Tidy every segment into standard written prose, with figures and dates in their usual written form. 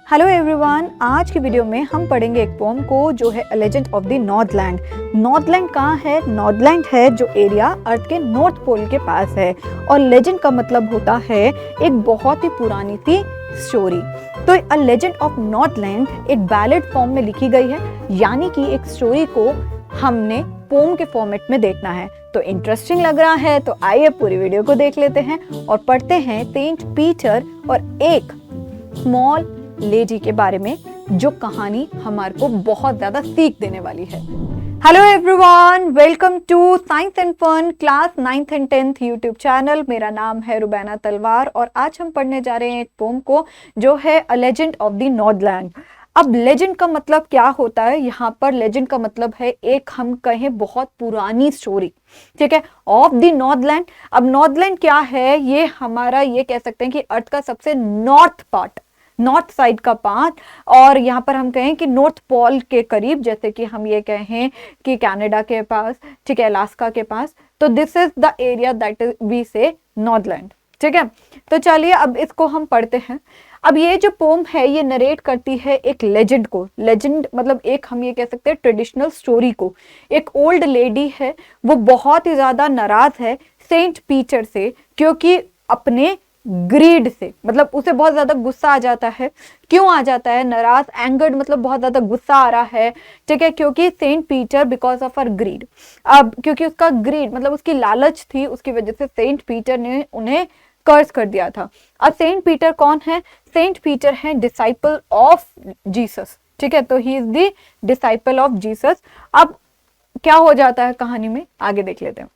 Hello everyone, आज की video में हम पढ़ेंगे एक पोम को जो है legend of the Northland. Northland कहाँ है? नॉर्थलैंड है जो एरिया अर्थ के नॉर्थ पोल के पास है। और लेजेंड का मतलब होता है एक बहुत ही पुरानी सी स्टोरी। तो अ लेजेंड ऑफ नॉर्थलैंड एक बैलेड फॉर्म में लिखी गई है, यानी कि एक स्टोरी को हमने पोम के फॉर्मेट में देखना है। तो इंटरेस्टिंग लग रहा है, तो आइए पूरी वीडियो को देख लेते हैं और पढ़ते हैं सेंट पीटर और एक स्मॉल लेडी के बारे में, जो कहानी हमारे को बहुत ज्यादा सीख देने वाली है। Hello everyone, welcome to science and fun class 9th and 10th YouTube channel. मेरा नाम है रुबैना तलवार और आज हम पढ़ने जा रहे हैं एक पोम को जो है a legend of the Northland. अब लेजेंड का मतलब क्या होता है? यहाँ पर लेजेंड का मतलब है एक हम कहें बहुत पुरानी स्टोरी, ठीक है, ऑफ द नॉर्थलैंड। अब नॉर्थलैंड क्या है? ये हमारा ये कह सकते हैं कि अर्थ का सबसे नॉर्थ पार्ट, नॉर्थ साइड का पार्ट। और यहाँ पर हम कहें कि नॉर्थ पोल के करीब, जैसे कि हम ये कहें कि कनाडा के पास, ठीक है, अलास्का के पास। तो this is the area that is we say Northland, ठीक है। तो चलिए अब इसको हम पढ़ते हैं। अब ये जो पोम है ये नरेट करती है एक लेजेंड को। लेजेंड मतलब एक हम ये कह सकते हैं ट्रेडिशनल स्टोरी को। एक ओल्ड लेडी है, वो बहुत ही ज्यादा नाराज है सेंट पीटर से, क्योंकि अपने ग्रीड से, मतलब उसे बहुत ज्यादा गुस्सा आ जाता है। क्यों आ जाता है? नाराज, एंगर्ड, मतलब बहुत ज्यादा गुस्सा आ रहा है, ठीक है, क्योंकि Saint Peter because of her greed. अब क्योंकि उसका ग्रीड मतलब उसकी लालच थी, उसकी वजह से सेंट पीटर ने उन्हें कर्ज कर दिया था। अब सेंट पीटर कौन है? सेंट पीटर है डिसाइपल ऑफ जीसस, ठीक है, तो he is the disciple of Jesus. अब क्या हो जाता है कहानी में, आगे देख लेते हैं।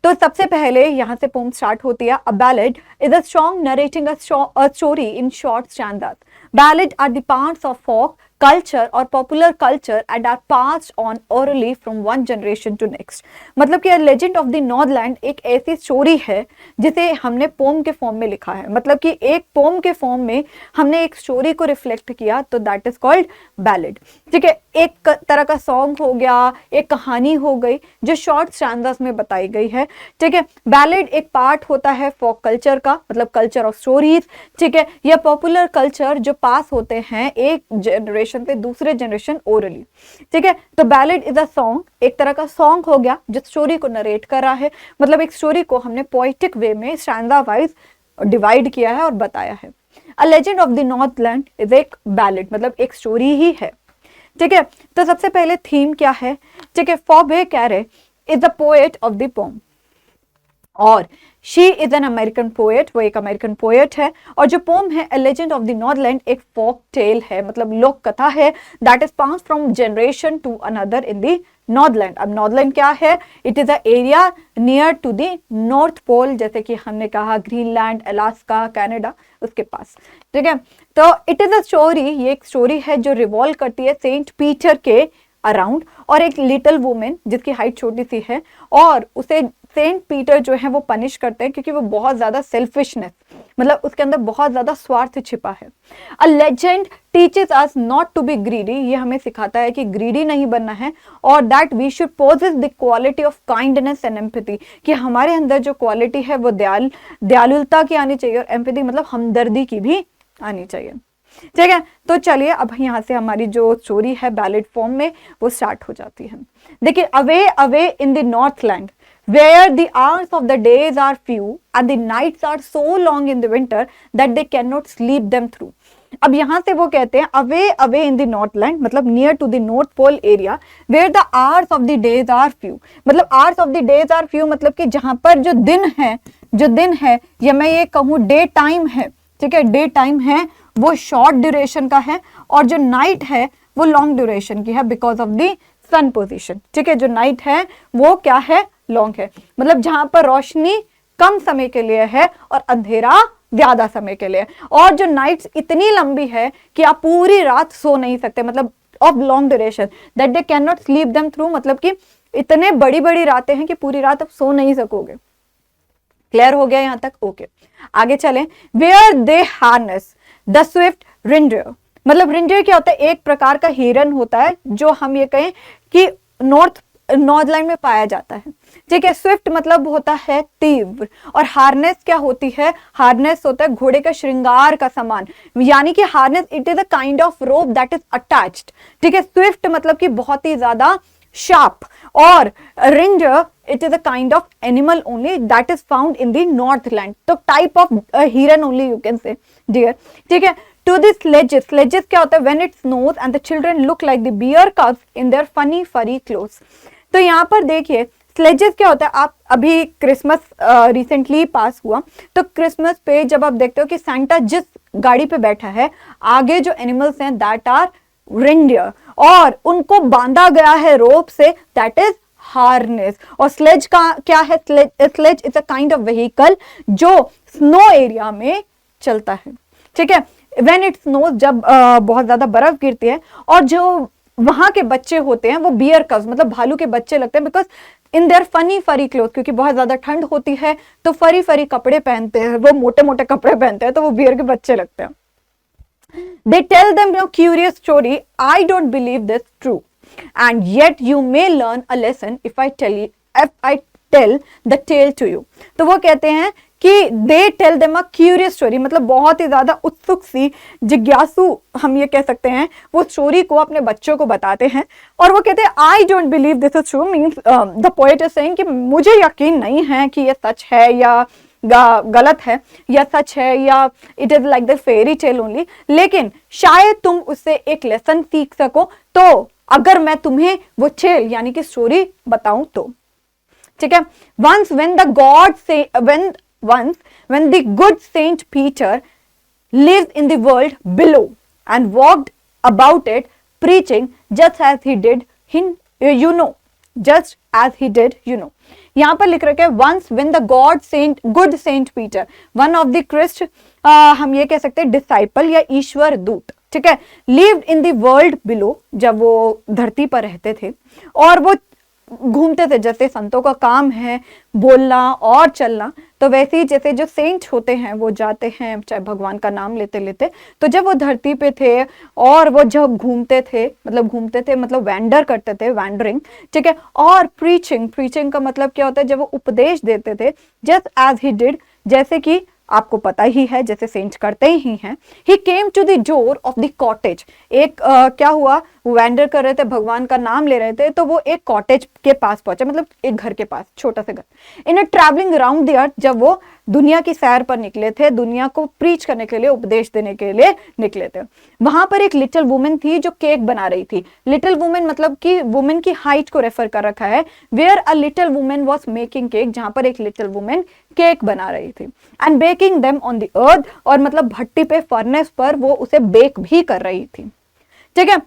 तो सबसे पहले यहाँ से पोम स्टार्ट होती है। A ballad is a song narrating a story in short stanzas. Ballad are the parts of folk culture और popular culture and are passed on orally from one generation to next. मतलब कि legend of the Northland एक ऐसी story है जिसे हमने pome के form में लिखा है। मतलब कि एक पोम के फॉर्म में हमने एक स्टोरी को रिफ्लेक्ट किया, तो दैट इज कॉल्ड बैलेड, ठीक है। एक तरह का सॉन्ग हो गया, एक कहानी हो गई जो शॉर्ट स्टैंजास में बताई गई है, ठीक है। बैलेड एक पार्ट होता है फोक कल्चर का, मतलब कल्चर ऑफ स्टोरीज, ठीक है, या पॉपुलर कल्चर जो पास होते हैं एक जनरेशन से दूसरे जनरेशन ओरली, ठीक है। तो बैलेड इज अ सॉन्ग, एक तरह का सॉन्ग हो गया जो स्टोरी को नरेट कर रहा है। मतलब एक स्टोरी को हमने पोएटिक वे में स्टैंजा वाइज डिवाइड किया है और बताया है। A legend of the Northland is एक बैलेड, मतलब एक स्टोरी ही है, ठीक है। तो सबसे पहले थीम क्या है, ठीक है। Phoebe Cary is the poet of the poem और she is an American poet, वो एक अमेरिकन पोएट है। और जो पोम है a legend of the Northland एक फोक टेल है, मतलब लोक कथा है, that is pass from generation to another in the Northland. अब नॉर्थलैंड क्या है? It is a area near to the North Pole, जैसे कि हमने कहा ग्रीनलैंड, अलास्का, कनाडा, उसके पास, ठीक है। तो इट इज अ स्टोरी, ये एक स्टोरी है जो रिवॉल्व करती है सेंट पीटर के अराउंड और एक लिटिल वुमेन जिसकी हाइट छोटी सी है, और उसे सेंट पीटर जो है वो पनिश करते हैं क्योंकि वो बहुत ज्यादा सेल्फिशनेस, मतलब उसके अंदर बहुत ज्यादा स्वार्थ छिपा है। A legend teaches us not to be greedy, ये हमें सिखाता है कि ग्रीडी नहीं बनना है, और that we should possess the quality of kindness and empathy, कि हमारे अंदर जो क्वालिटी है वो दयालुता की आनी चाहिए, और एम्पैथी मतलब हमदर्दी की भी आनी चाहिए, ठीक है। तो चलिए अब यहाँ से हमारी जो स्टोरी है बैलेड फॉर्म में वो स्टार्ट हो जाती है। देखिए, away away in the Northland where the hours of the days are few and the nights are so long in the winter that they cannot sleep them through। अब यहां से वो कहते हैं away away in the Northland, मतलब near to the North Pole area, where the hours of the days are few. मतलब hours of the days are few मतलब कि जहां पर जो दिन है या मैं ये कहूँ डे टाइम है, ठीक है, डे टाइम है वो शॉर्ट ड्यूरेशन का है, और जो नाइट है वो लॉन्ग ड्यूरेशन की है because of the sun position, ठीक है। जो नाइट है वो क्या है? लॉन्ग है, मतलब जहां पर रोशनी कम समय के लिए है और अंधेरा ज्यादा समय के लिए, और जो नाइट्स इतनी लंबी है कि आप पूरी रात सो नहीं सकते, मतलब of long duration that they can not sleep them through, मतलब कि इतने बड़ी बड़ी रातें हैं कि पूरी रात आप सो नहीं सकोगे। क्लियर हो गया यहां तक? ओके, आगे चलें। Where they harness the swift reindeer, मतलब रिंडर क्या होता है? एक प्रकार का हिरन होता है जो हम ये कहें कि नॉर्थ नॉर्दलैंड में पाया जाता है। ठीक है, स्विफ्ट मतलब होता है तीव्र, और हार्नेस क्या होती है, हार्नेस होता है घोड़े का श्रृंगार का सामान, यानी कि harness it is a kind of rope that is attached. ठीक है, स्विफ्ट मतलब कि बहुत ही ज्यादा शार्प, और ranger it is a kind of animal only that is found in the northland, तो type of heron only you can say deer। ठीक है, to the sledges, sledges क्या होता है, when it snows and the children look like the bear cubs in their funny furry clothes। तो यहाँ पर देखिए स्लेजेस क्या होता है, आप अभी क्रिसमस रिसेंटली पास हुआ, तो क्रिसमस पे जब आप देखते हो कि सांता जिस गाड़ी पे बैठा है, आगे जो एनिमल्स हैं दैट आर रेंडियर, और उनको बांधा गया है रोप से, दैट इज हार्नेस। और स्लेज का क्या है, sledge is a kind of vehicle जो स्नो एरिया में चलता है। ठीक है, व्हेन इट स्नोज, जब बहुत ज्यादा बर्फ गिरती है, और जो वहां के बच्चे होते हैं वो बियर कब्स मतलब भालू के बच्चे लगते हैं, बिकॉज इन देयर फनी फरी क्लोथ, क्योंकि बहुत ज्यादा ठंड होती है तो फरी फरी कपड़े पहनते हैं, वो मोटे मोटे कपड़े पहनते हैं, तो वो बियर के बच्चे लगते हैं। They tell them a curious story. I don't believe this true, and yet you may learn a lesson if I tell the tale to you। तो वो कहते हैं कि they tell them a curious story, मतलब बहुत ही ज्यादा उत्सुक सी, जिज्ञासु हम ये कह सकते हैं, वो स्टोरी को अपने बच्चों को बताते हैं, और वो कहते हैं I don't believe this is true, means the poet is saying कि मुझे यकीन नहीं है कि ये सच है या गलत है, या सच है, या it is like the fairy tale only, लेकिन शायद तुम उससे एक लेसन सीख सको, तो अगर मैं तुम्हें वो टेल यानी कि स्टोरी बताऊं तो। ठीक है, once when the good Saint Peter lived in the world below and walked about it preaching just as he did यहाँ पर लिख रखा है once when the good Saint Peter, one of the Christ, हम ये कह सकते हैं डिसाइपल या ईश्वर दूत, ठीक है, lived in the world below, जब वो धरती पर रहते थे और वो घूमते थे, जैसे संतों का काम है बोलना और चलना, तो वैसे ही जैसे जो सेंट होते हैं वो जाते हैं चाहे भगवान का नाम लेते लेते, तो जब वो धरती पे थे और वो जब घूमते थे मतलब वैंडर करते थे, वैंडरिंग, ठीक है, और प्रीचिंग का मतलब क्या होता है, जब वो उपदेश देते थे, जस्ट एज ही डिड, जैसे कि आपको पता ही है जैसे सेंट करते ही हैं, he came to the door of the cottage, एक क्या हुआ, वैंडर कर रहे थे, भगवान का नाम ले रहे थे, तो वो एक कॉटेज के पास पहुंचा, मतलब एक घर के पास, छोटा सा घर, in a travelling around the earth, जब वो दुनिया की सैर पर निकले थे, दुनिया को प्रीच करने के लिए, उपदेश देने के लिए निकले थे, वहां पर एक लिटिल वुमेन थी जो केक बना रही थी। लिटिल वुमेन मतलब कि वुमेन की हाइट को रेफर कर रखा है, where a little women was making cake, जहां पर एक लिटिल वुमेन केक बना रही थी, and baking them on the earth, और मतलब भट्टी पे, फर्नेस पर वो उसे बेक भी कर रही थी, ठीक है।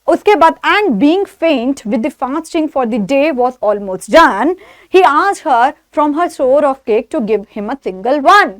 उसके बाद and being faint with the fasting for the day was almost done, he asked her from her store of cake to give him a single one.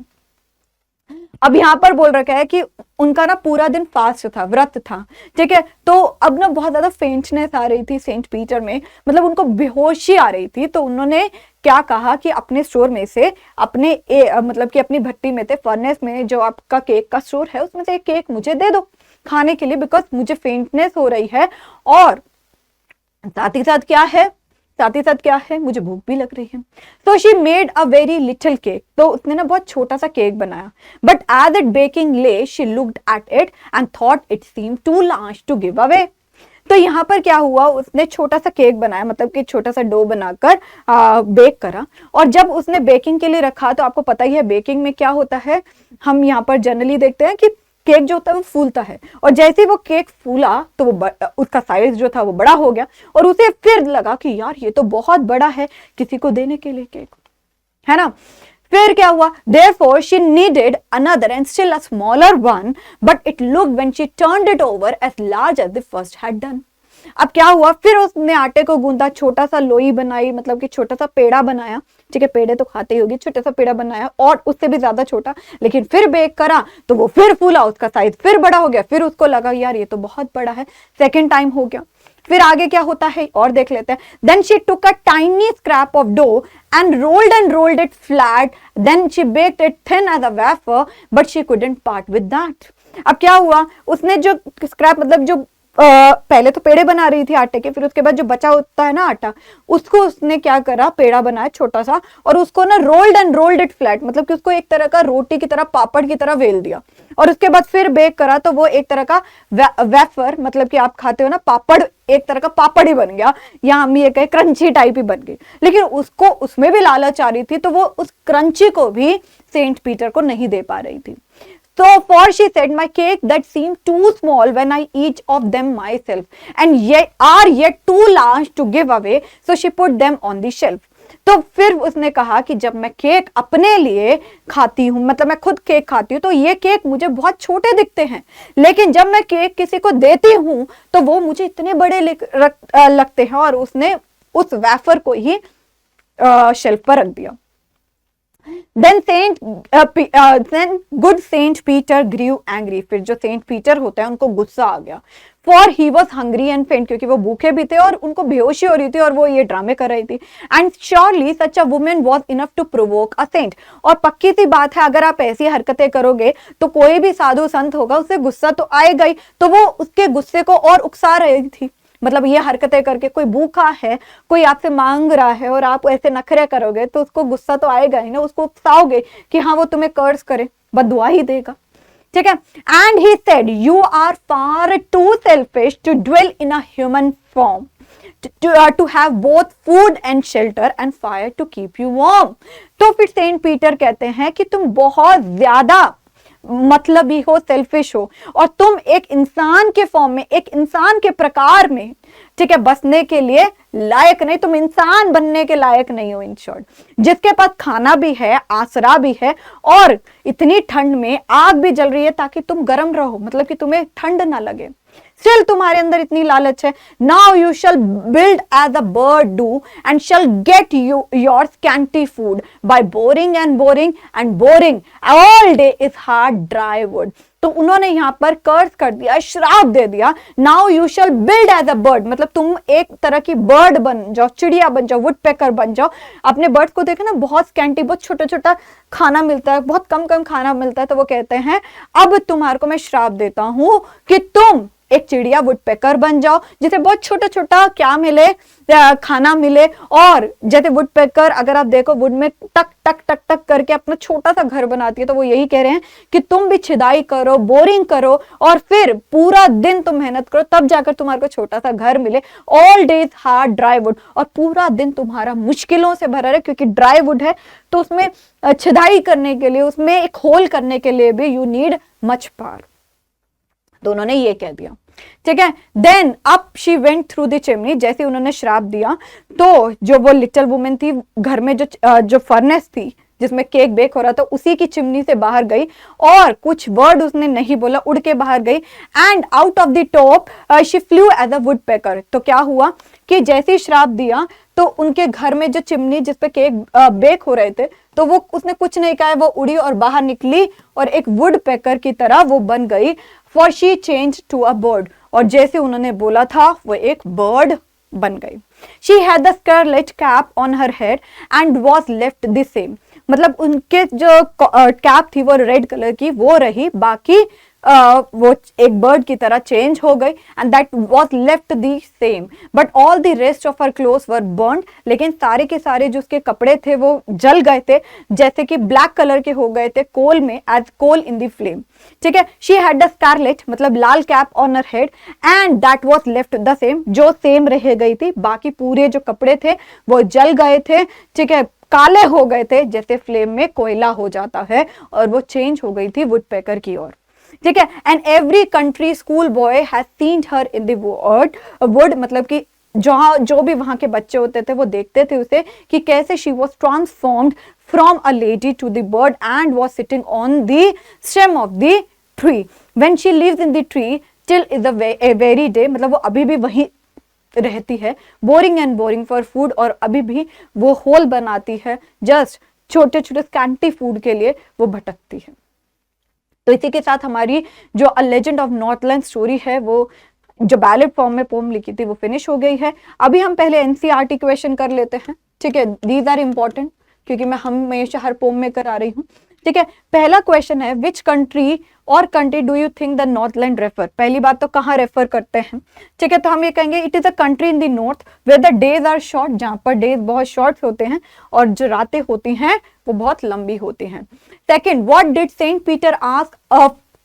अब यहाँ पर बोल रखा है कि उनका ना पूरा दिन फास्ट था, व्रत था, ठीक है, तो अब ना बहुत ज्यादा फेंटनेस आ रही थी सेंट पीटर में, मतलब उनको बेहोशी आ रही थी, तो उन्होंने क्या कहा कि अपने स्टोर में से, मतलब कि अपनी भट्टी में थे, फर्नेस में जो आपका केक का स्टोर है उसमें से एक केक मुझे दे दो खाने के लिए, बिकॉज मुझे फेंटनेस हो रही है, और साथ ही साथ क्या है, मुझे भूख भी लग रही है। तो she made a very little cake, तो उसने ना बहुत छोटा सा केक बनाया, but as it baking lay she looked at it and thought it seemed too large to give away. तो यहाँ पर क्या हुआ, उसने छोटा सा केक बनाया, मतलब कि छोटा सा डो बनाकर बेक करा, और जब उसने बेकिंग के लिए रखा, तो आपको पता ही है बेकिंग में क्या होता है, हम यहाँ पर जनरली देखते हैं कि केक जो होता है वो फूलता है, और जैसे ही वो केक फूला तो वो उसका साइज जो था वो बड़ा हो गया, और उसे फिर लगा कि यार ये तो बहुत बड़ा है किसी को देने के लिए केक, है ना। फिर क्या हुआ, therefore she needed another and still a smaller one, but it looked when she turned it over as large as the first had done। अब क्या हुआ, फिर उसने आटे को गूंदा, छोटा सा लोई बनाई, मतलब कि छोटा सा पेड़ा बनाया, ठीक है, पेड़े तो खाते ही होगी, छोटा सा पेड़ा बनाया, और उससे भी ज्यादा छोटा, लेकिन फिर बेक करा तो वो फिर फूला, उसका साइज फिर बड़ा हो गया, फिर उसको लगा यार ये तो बहुत बड़ा है, सेकेंड टाइम हो गया। फिर आगे क्या होता है और देख लेते हैं। Then she took a tiny scrap of dough and rolled it flat, then she baked it thin as a wafer, but she couldn't part with that. अब क्या हुआ, उसने जो स्क्रैप मतलब जो पहले तो पेड़े बना रही थी आटे के, फिर उसके बाद जो बचा होता है ना आटा, उसको उसने क्या करा, पेड़ा बनाया छोटा सा, और उसको ना रोल्ड इट फ्लैट, मतलब कि उसको एक तरह का रोटी की तरह, पापड़ की तरह वेल दिया, और उसके बाद फिर बेक करा, तो वो एक तरह का वेफर, मतलब कि आप खाते हो ना पापड़, एक तरह का पापड़ ही बन गया, या हम ये कहे क्रंची टाइप ही बन गई। लेकिन उसको उसमें भी लालच आ रही थी, तो वो उस क्रंची को भी सेंट पीटर को नहीं दे पा रही थी। So for she said, my cake that seemed too small when I eat of them myself, and yet are yet too large to give away, so she put them on the shelf. तो फिर उसने कहा कि जब मैं cake अपने लिए खाती हूँ, मतलब मैं खुद केक खाती हूँ, तो ये केक मुझे बहुत छोटे दिखते हैं, लेकिन जब मैं केक किसी को देती हूँ तो वो मुझे इतने बड़े लगते हैं, और उसने उस वेफर को ही शेल्फ पर रख दिया। Then good Saint Peter grew angry. फिर जो सेंट पीटर होता है उनको गुस्सा आ गया। For he was hungry and faint, क्योंकि वो भूखे भी थे और उनको बेहोशी हो रही थी और वो ये ड्रामे कर रही थी। And surely such a woman was enough to provoke a saint. और पक्की सी बात है, अगर आप ऐसी हरकतें करोगे तो कोई भी साधु संत होगा, उसे गुस्सा तो आएगा ही। तो वो उसके गुस्से को और उकसा रही थी, मतलब ये हरकतें करके, कोई भूखा है, कोई आपसे मांग रहा है और आप ऐसे नखरे करोगे तो उसको गुस्सा तो आएगा ही ना, उसको उकसाओगे कि हाँ वो तुम्हें कर्ज करे, बददुआ ही देगा, ठीक है। And he said, you are far too selfish to dwell in a human form, to have both food and shelter and fire to keep you warm. तो फिर सेंट पीटर कहते हैं कि तुम बहुत ज्यादा मतलबी हो, सेल्फिश हो, और तुम एक इंसान के फॉर्म में, एक इंसान के प्रकार में, ठीक है, बसने के लिए लायक नहीं, तुम इंसान बनने के लायक नहीं हो। इन शॉर्ट, जिसके पास खाना भी है, आसरा भी है, और इतनी ठंड में आग भी जल रही है ताकि तुम गर्म रहो, मतलब कि तुम्हें ठंड ना लगे, स्टिल तुम्हारे अंदर इतनी लालच है। Now you shall build as a bird do and shall get your scanty food by boring and boring and boring all day is hard dry wood. तो उन्होंने यहाँ पर कर्ज कर दिया, श्राप दे दिया। Now you shall build as a bird, मतलब तुम एक तरह की बर्ड बन जाओ, चिड़िया बन जाओ, वुडपेकर बन जाओ। अपने बर्ड्स को देखे ना, बहुत स्कैंटी, बहुत छोटा छोटा खाना मिलता है, बहुत कम कम खाना मिलता है, तो वो कहते हैं अब तुम्हारे को मैं श्राप देता हूं कि तुम एक चिड़िया वुडपेकर बन जाओ, जिसे बहुत छोटा छोटा क्या मिले, खाना मिले। और जैसे वुडपेकर, अगर आप देखो वुड में टक टक टक टक करके अपना छोटा सा घर बनाती है, तो वो यही कह रहे हैं कि तुम भी छिदाई करो, बोरिंग करो, और फिर पूरा दिन तुम मेहनत करो, तब जाकर तुम्हारे को छोटा सा घर मिले। All days hard dry would, और पूरा दिन तुम्हारा मुश्किलों से भरा रहे, क्योंकि ड्राई वुड है तो उसमें छिदाई करने के लिए, उसमें एक होल करने के लिए भी यू नीड मच पावर। तो उन्होंने ये कह दिया, ठीक है। Then up she went through the chimney, जैसे उन्होंने श्राप दिया तो जो वो लिटिल वुमेन थी, घर में जो फर्नेस थी जिसमें केक बेक हो रहा था, उसी की चिमनी से बाहर गई, और कुछ वर्ड उसने नहीं बोला, उड़ के बाहर गई। And out of the top she flew as a woodpecker. तो क्या हुआ कि जैसे ही श्राप दिया तो उनके घर में जो चिमनी जिसपे केक बेक हो रहे थे, तो वो उसने कुछ नहीं कहा, वो उड़ी और बाहर निकली और एक वुड पेकर की तरह वो बन गई। For she change to a bird, और जैसे उन्होंने बोला था वो एक बर्ड बन गई। She had the scarlet cap on her head and was left the same, मतलब उनके जो कैप थी वो रेड कलर की, वो रही, बाकी वो एक बर्ड की तरह चेंज हो गई। And that was left the same but all the rest of her clothes were burned, लेकिन सारे के सारे जो उसके कपड़े थे वो जल गए थे, जैसे कि ब्लैक कलर के हो गए थे कोल में, as coal in the flame, ठीक है। शी हैड द स्कारलेट, मतलब लाल cap on her head, and that was left the same, जो सेम रह गई थी, बाकी पूरे जो कपड़े थे वो जल गए थे, ठीक है, काले हो गए थे, जैसे फ्लेम में कोयला हो जाता है, और वो चेंज हो गई थी वुडपेकर की ओर, ठीक है। And every country school boy has seen her in the wood, मतलब कि जो भी वहां के बच्चे होते थे वो देखते थे उसे कि कैसे she was transformed from a lady to the bird and was sitting on the stem of the tree when she lives in the tree till is a very day, मतलब वो अभी भी वही रहती है, boring and boring for food, और अभी भी वो होल बनाती है, जस्ट छोटे छोटे स्कैंटी फूड के लिए वो भटकती है। तो इसी के साथ हमारी जो अ लेजेंड ऑफ नॉर्थलैंड स्टोरी है, वो जो बैलेट फॉर्म में पोम लिखी थी, वो फिनिश हो गई है। अभी हम पहले एनसीईआरटी क्वेश्चन कर लेते हैं, ठीक है, दीज आर इंपॉर्टेंट, क्योंकि मैं हमेशा हर पोम में करा रही हूँ, ठीक है, पहला क्वेश्चन है विच कंट्री और country do you think the Northland refer. पहली बात तो कहाँ रेफर करते हैं, ठीक है, तो हम ये कहेंगे it is a country in the north where the days are short, जहां पर डेज बहुत शॉर्ट होते हैं और जो रातें होती हैं वो बहुत लंबी होती हैं। Second, what did Saint Peter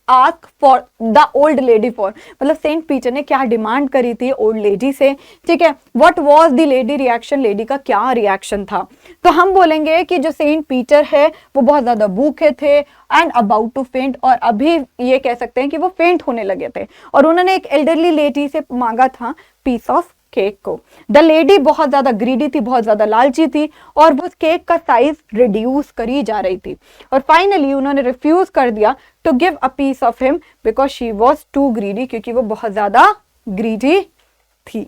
ask for the old lady for, मतलब सेंट पीटर ने क्या डिमांड करी थी ओल्ड लेडी से, ठीक है। What was the lady reaction, lady का क्या रिएक्शन था। तो हम बोलेंगे कि जो सेंट पीटर है वो बहुत ज्यादा भूखे थे एंड अबाउट टू फेंट, और अभी ये कह सकते हैं कि वो फेंट होने लगे थे, और उन्होंने एक एल्डरली लेडी से मांगा था पीस ऑफ केक को। द लेडी बहुत ज्यादा ग्रीडी थी, बहुत ज्यादा लालची थी, और वो केक का साइज रिड्यूस करी जा रही थी, और फाइनली उन्होंने रिफ्यूज कर दिया to give a piece of him because she was too greedy, क्योंकि वो बहुत ज्यादा ग्रीडी थी।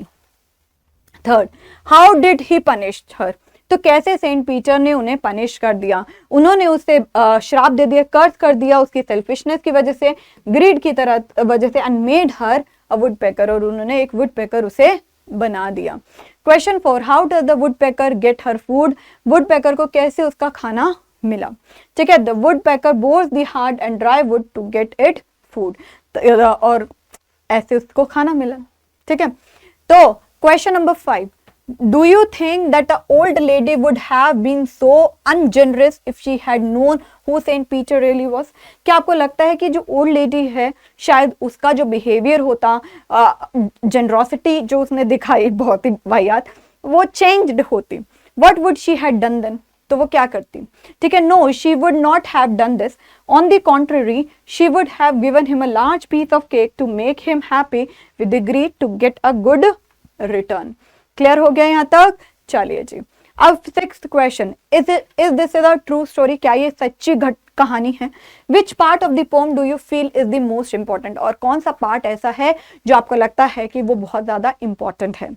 Third, how did he punish her, तो कैसे सेंट पीटर ने उन्हें पनिश कर दिया, उन्होंने उसे श्राप दे दिया, कर्ज कर दिया उसकी सेल्फिशनेस की वजह से, ग्रीड की तरह वजह से, and made her a woodpecker, और उन्होंने एक वुड पेकर उसे बना दिया। Question 4, how does the woodpecker get her food, woodpecker को कैसे उसका खाना मिला, ठीक है। The woodpecker bores the hard and dry wood to get it food, और ऐसे उसको खाना मिला, ठीक है। तो question number 5, do you think that the old lady would have been so ungenerous if she had known who Saint Peter really was, क्या आपको लगता है कि जो ओल्ड लेडी है शायद उसका जो बिहेवियर होता, जनरॉसिटी जो उसने दिखाई बहुत ही वाहियात, वो चेंज्ड होती। What would she had done then, तो वो क्या करती, ठीक है। No, she would not have done this, on the contrary she would have given him a large piece of cake to make him happy with the greed to get a good return. Clear हो गया यहाँ तक, चलिए जी। अब 6th question, is this is a true story, क्या ये सच्ची कहानी है। Which part of the pome do you feel is the most important, और कौन सा पार्ट ऐसा है जो आपको लगता है कि वो बहुत ज्यादा इंपॉर्टेंट है।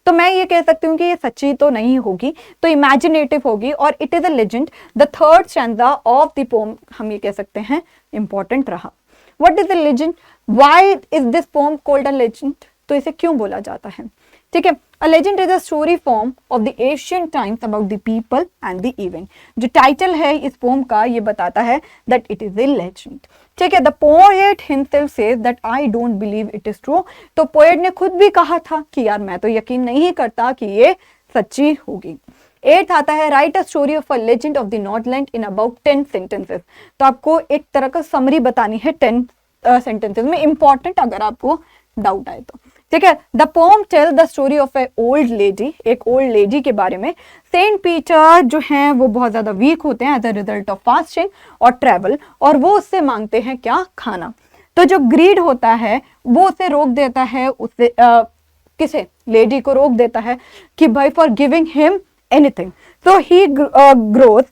तो मैं ये कह सकती हूँ कि ये सच्ची तो नहीं होगी, तो इमेजिनेटिव होगी, और it is a legend, the third stanza of the pome हम ये कह सकते हैं इंपॉर्टेंट रहा। What is the legend, why is this pome called a legend, तो इसे क्यों बोला जाता है, ठीक है। A legend is a story form of the ancient times about the people and the event. जो टाइटल है इस पोम का ये बताता है that it is a legend. ठीक है, the poet himself says that I don't believe it is true. तो पोएट ने खुद भी कहा था कि यार मैं तो यकीन नहीं करता कि ये सच्ची होगी। 8th आता है right a story of a legend of the Northland in about 10 sentences. तो आपको एक तरह का समरी बतानी है 10 सेंटेंसेस में, इंपॉर्टेंट अगर आपको डाउट आए तो, ठीक है। The poem tell the story of a old lady, एक ओल्ड लेडी के बारे में। सेंट पीटर जो हैं वो बहुत ज्यादा वीक होते हैं as a result of fasting और ट्रैवल, और वो उससे मांगते हैं क्या, खाना। तो जो ग्रीड होता है वो उसे रोक देता है, उससे किसे, लेडी को रोक देता है कि भाई for giving him anything, so he grows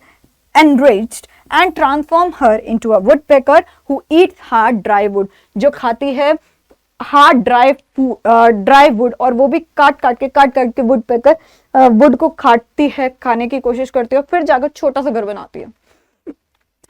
enraged and transform her into a woodpecker who eats hard dry wood, जो खाती है हार्ड ड्राई वुड, और वो भी काट के वुड पेकर वुड को काटती है, खाने की कोशिश करती है, और फिर जाकर छोटा सा घर बनाती है,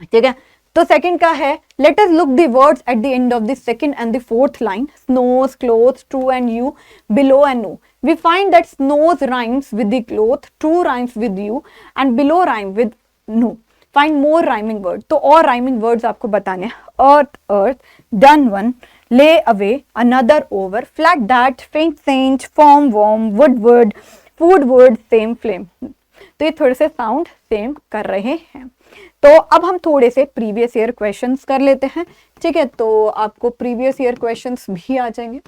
ठीक है। तो सेकंड का है let us look the words at the end of the second and the fourth line, snows, cloth, true and you, below and no. We find that snows rhymes with the cloth, true rhymes with you and below rhyme with no. Find more rhyming word, तो और rhyming words आपको बताने हैं। Earth, done one, lay away, another over, flat that, faint saint, form warm, wood, food wood, same flame। तो ये थोड़े से sound same कर रहे हैं। तो अब हम थोड़े से प्रीवियस ईयर क्वेश्चंस कर लेते हैं, ठीक है। तो आपको प्रीवियस ईयर क्वेश्चंस भी आ जाएंगे।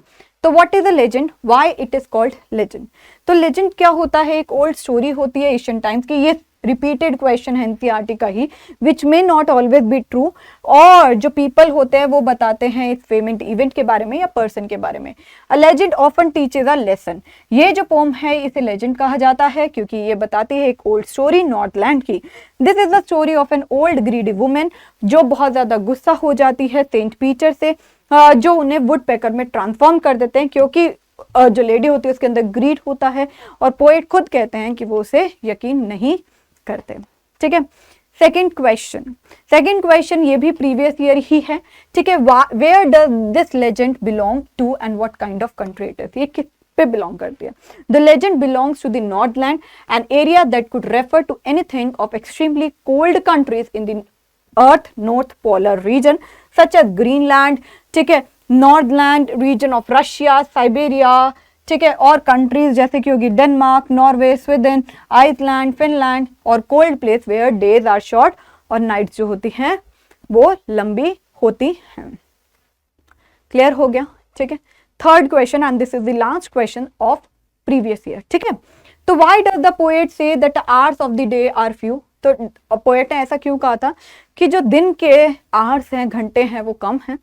तो what is a legend, why it is called legend. तो लेजेंड क्या होता है, एक ओल्ड स्टोरी होती है एशियन टाइम्स की, ये रिपीटेड क्वेश्चन है एनसीईआरटी का ही, which may not always be true, और जो पीपल होते हैं वो बताते हैं इस फेमस इवेंट के बारे में या पर्सन के बारे में। A legend often teaches a lesson, ये जो पोम है इसे लेजेंड कहा जाता है क्योंकि ये बताती है एक ओल्ड स्टोरी नॉर्थलैंड की। This is the story of an old greedy women, जो बहुत ज्यादा गुस्सा हो जाती है सेंट पीटर से, जो उन्हें वुड पेकर में ट्रांसफॉर्म कर देते हैं, क्योंकि जो लेडी होती है उसके अंदर ग्रीड होता है, और पोएट खुद कहते हैं कि वो उसे यकीन नहीं करते, ठीक है। सेकंड क्वेश्चन ये भी प्रीवियस ईयर ही है, ठीक है। Where does this legend belong to and what kind of country it is, ये किस पे बिलोंग करती है। The legend belongs to the northland, an area that could refer to anything of extremely cold countries in the earth north polar region such as Greenland, ठीक है, northland region of Russia, Siberia, ठीक है, और countries जैसे कि होगी Denmark, Norway, Sweden, Iceland, Finland, और cold place where days are short और नाइट्स जो होती हैं वो लंबी होती हैं। क्लियर हो गया, ठीक है। Third question and this is the last question of previous year, ठीक है। तो why does the poet say that hours of the day are few, तो पोएट ने ऐसा क्यों कहा था कि जो दिन के आवर्स हैं, घंटे हैं, वो कम हैं,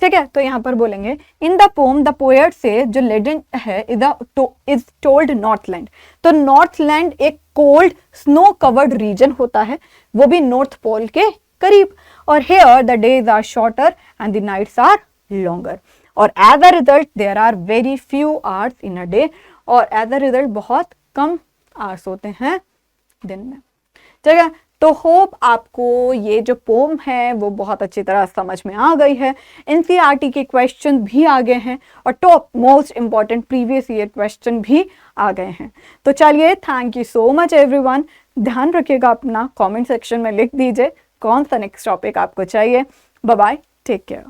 ठीक है। तो यहाँ पर बोलेंगे in the poem the poet से जो लेजेंड है इज टोल्ड नॉर्थलैंड, तो नॉर्थलैंड एक कोल्ड स्नो कवर्ड रीजन होता है, वो भी नॉर्थ पोल के करीब, और here the days are shorter and the nights are longer, और as a result there are very few hours in a day, और एज अ रिजल्ट बहुत कम आवर्स होते हैं दिन में, ठीक है। तो होप आपको ये जो पोम है वो बहुत अच्छी तरह समझ में आ गई है। एनसीईआरटी के क्वेश्चन भी आ गए हैं और top most important previous year question भी आ गए हैं। तो चलिए, thank you so much everyone. ध्यान रखिएगा अपना, कमेंट सेक्शन में लिख दीजिए कौन सा नेक्स्ट टॉपिक आपको चाहिए। Bye bye, take care.